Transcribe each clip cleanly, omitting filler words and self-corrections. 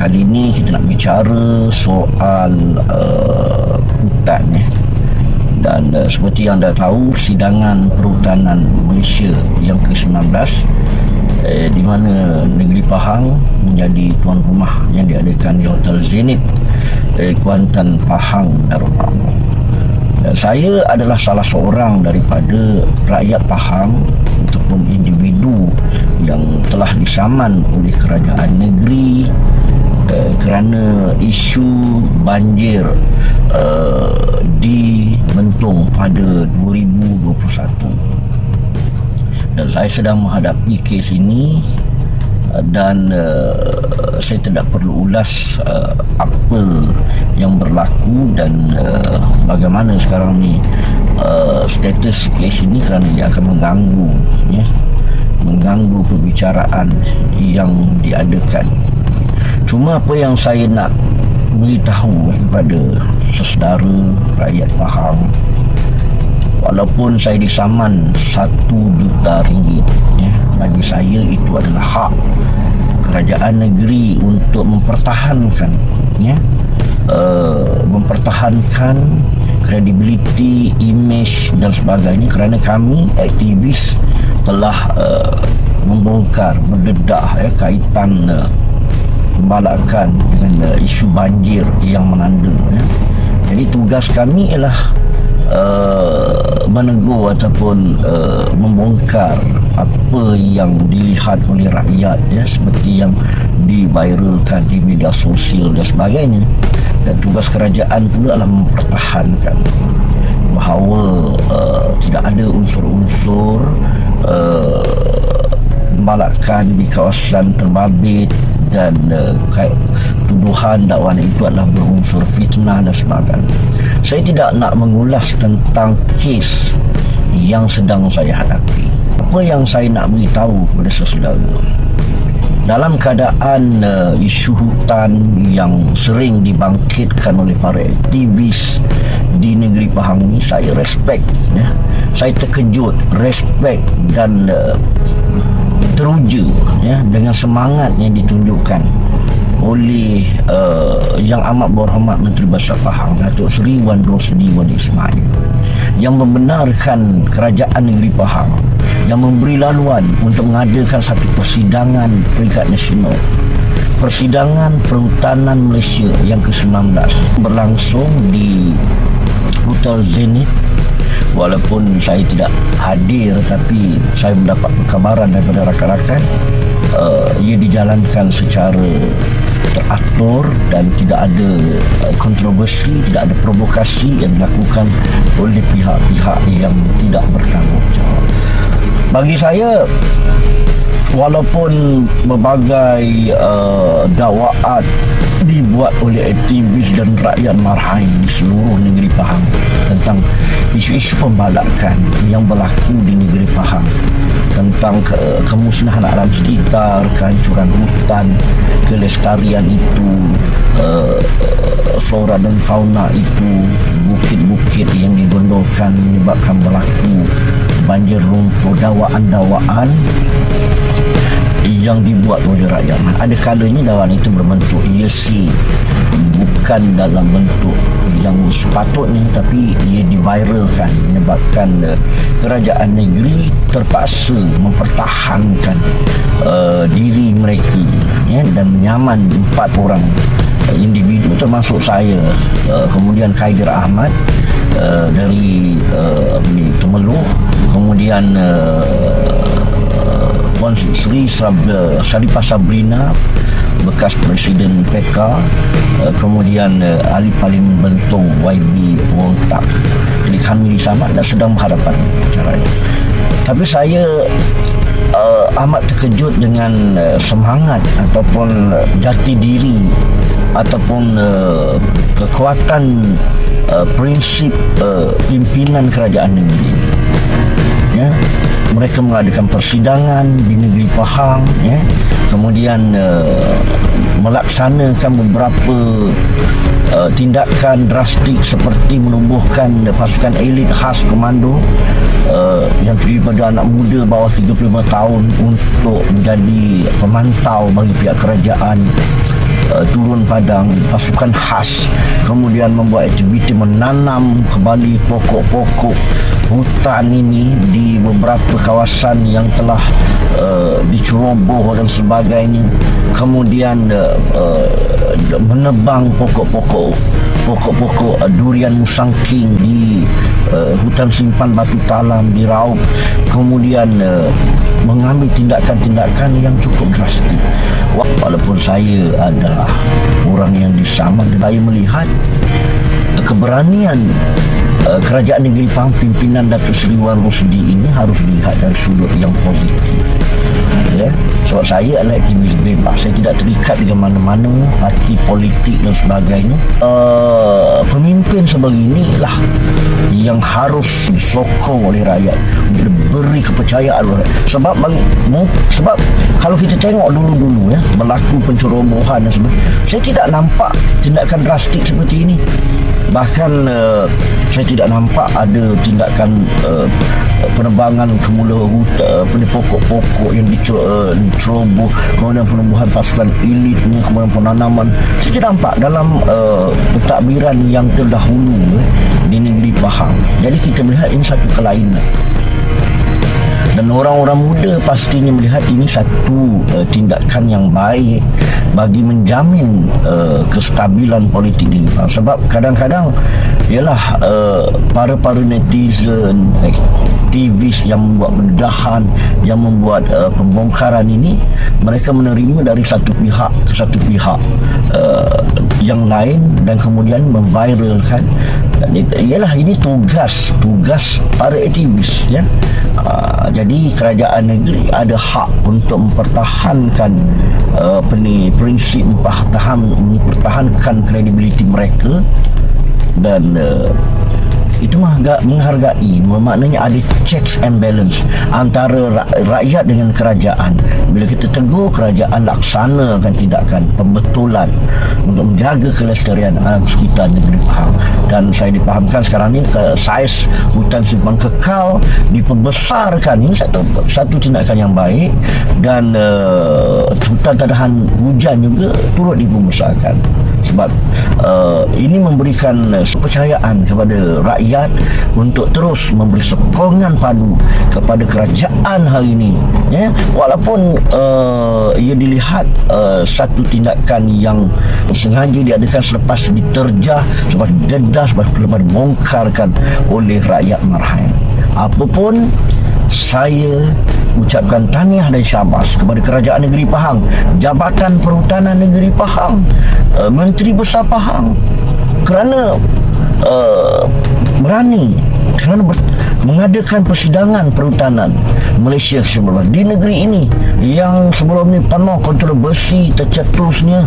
Kali ini kita nak bicara soal hutan dan seperti yang anda tahu, Persidangan Perhutanan Malaysia yang ke-19 di mana negeri Pahang menjadi tuan rumah yang diadakan di Hotel Zenith Kuantan Pahang Darul Aman. Saya adalah salah seorang daripada rakyat Pahang ataupun individu yang telah disaman oleh kerajaan negeri kerana isu banjir di Bentong pada 2021. Dan saya sedang menghadapi kes ini dan saya tidak perlu ulas apa yang berlaku dan bagaimana sekarang ni status kes ini, kerana dia akan mengganggu perbicaraan yang diadakan. Cuma apa yang saya nak beritahu kepada saudara rakyat Pahang, walaupun saya disaman RM1 juta, bagi saya itu adalah hak kerajaan negeri untuk mempertahankan kredibiliti, imej dan sebagainya, kerana kami aktivis telah membongkar, mendedah kaitan pembalakan dengan isu banjir yang melanda. Jadi tugas kami ialah menegur ataupun membongkar apa yang dilihat oleh rakyat, seperti yang diviralkan di media sosial dan sebagainya. Dan tugas kerajaan pula adalah mempertahankan bahawa tidak ada unsur-unsur pembalakan di kawasan terbabit dan tuduhan dakwaan itu adalah berunsur fitnah dan sebagainya. Saya tidak nak mengulas tentang kes yang sedang saya hadapi. Apa yang saya nak beritahu kepada saudara, dalam keadaan isu hutan yang sering dibangkitkan oleh para aktivis di negeri Pahang ini, saya respect, saya terkejut, respect dan teruja dengan semangat yang ditunjukkan oleh Yang Amat Berhormat Menteri Besar Pahang, Datuk Seri Wan Rosli Wan Ismail, yang membenarkan kerajaan negeri Pahang yang memberi laluan untuk mengadakan satu persidangan peringkat nasional, Persidangan Perhutanan Malaysia yang ke-19, berlangsung di Hotel Zenith. Walaupun saya tidak hadir, tapi saya mendapat perkabaran daripada rakan-rakan ia dijalankan secara teratur dan tidak ada kontroversi, tidak ada provokasi yang dilakukan oleh pihak-pihak yang tidak bertanggungjawab. Bagi saya, walaupun berbagai dakwaan dibuat oleh aktivis dan rakyat Marhain di seluruh negeri Pahang tentang isu-isu pembalakan yang berlaku di negeri Pahang, tentang kemusnahan alam sekitar, kehancuran hutan, kelestarian itu, flora dan fauna itu, bukit-bukit yang digondolkan menyebabkan berlaku banjir lumpur, dakwaan-dakwaan yang dibuat oleh rakyat. Ada kalanya dakwaan itu berbentuk iasi, bukan dalam bentuk yang sepatutnya, tapi ia diviralkan, menyebabkan kerajaan negeri terpaksa mempertahankan diri mereka dan menyaman 4 orang individu termasuk saya, kemudian Khaidir Ahmad dari Temeloh, kemudian Puan Sri Sharifah Sabrina, bekas Presiden PK, kemudian Ahli Parlimen Bentong YB Wontak. Jadi kami di sana dan sedang menghadapan caranya. Tapi saya amat terkejut dengan semangat ataupun jati diri ataupun kekuatan prinsip pimpinan kerajaan negeri. Mereka mengadakan persidangan di negeri Pahang, kemudian melaksanakan beberapa tindakan drastik seperti menubuhkan pasukan elit khas komando yang terdiri pada anak muda bawah 35 tahun untuk menjadi pemantau bagi pihak kerajaan. turun padang pasukan khas, kemudian membuat aktiviti menanam kembali pokok-pokok hutan ini di beberapa kawasan yang telah diceroboh dan sebagainya, kemudian menebang pokok-pokok durian musangking di hutan simpan Batu Talam di Raub, kemudian mengambil tindakan-tindakan yang cukup drastik. Walaupun saya adalah orang yang disaman, saya melihat keberanian kerajaan negeri Pahang pimpinan Datuk Seri Wan Rosdi ini harus dilihat dari sudut yang positif. Ya, sebab saya adalah aktivis bebas, saya tidak terikat dengan mana-mana parti politik dan sebagainya. Pemimpin sebeginilah yang harus disokong oleh rakyat, diberi kepercayaan oleh rakyat. Sebab kalau kita tengok dulu ya, berlaku pencerobohan dan sebagainya, saya tidak nampak tindakan drastik seperti ini. Bahkan saya tidak nampak ada tindakan penebangan semula pokok-pokok yang diceroboh, kemudian penubuhan pasukan elit ni, kemudian penanaman. Saya tidak nampak dalam pentadbiran yang terdahulu di negeri Pahang. Jadi kita melihat ini satu kelainan. Dan orang-orang muda pastinya melihat ini satu tindakan yang baik bagi menjamin kestabilan politik di Pahang. Sebab kadang-kadang ialah para netizen, aktivis yang membuat pendedahan, yang membuat pembongkaran ini, mereka menerima dari satu pihak ke satu pihak yang lain dan kemudian memviralkan. Ialah ini tugas para aktivis ya. Jadi kerajaan negeri ada hak untuk mempertahankan prinsip mempertahankan kredibiliti mereka, dan itu menghargai, maknanya ada checks and balance antara rakyat dengan kerajaan. Bila kita tegur, kerajaan laksanakan tindakan pembetulan untuk menjaga kelestarian alam sekitar negeri Pahang. Dan saya dipahamkan sekarang ni saiz hutan simpan kekal diperbesarkan. Ini satu tindakan yang baik, dan hutan tahan hujan juga turut diperbesarkan. Sebab ini memberikan kepercayaan kepada rakyat untuk terus memberi sokongan padu kepada kerajaan hari ini ya. Walaupun ia dilihat satu tindakan yang sengaja diadakan selepas diterjah, selepas dedah, selepas dibongkarkan oleh rakyat Marhaen. Apapun, saya ucapkan tahniah dan syabas kepada kerajaan negeri Pahang, Jabatan Perhutanan Negeri Pahang, Menteri Besar Pahang, kerana berani mengadakan persidangan perhutanan Malaysia sebelum di negeri ini yang sebelum ini penuh kontroversi, tercetusnya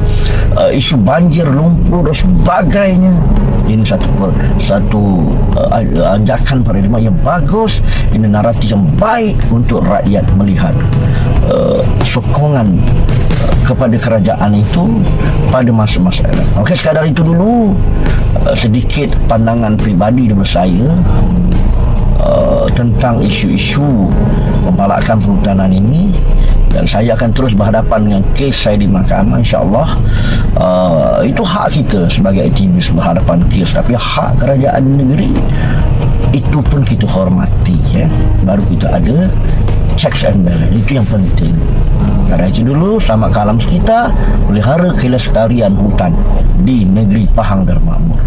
isu banjir, lumpur dan sebagainya. Ini satu anjakan paradigma yang bagus, ini naratif yang baik untuk rakyat melihat sokongan kepada kerajaan itu pada masa-masa ini. Okey, sekadar itu dulu sedikit pandangan peribadi daripada saya tentang isu-isu pembalakan perhutanan ini, dan saya akan terus berhadapan dengan kes saya di mahkamah, insya-Allah. Itu hak kita sebagai aktivis berhadapan kes, tapi hak kerajaan negeri itu pun kita hormati ya. Baru kita ada checks and balance, itu yang penting. Karena itu dulu, selamat kalam kita pelihara kelestarian hutan di negeri Pahang dan Makmur.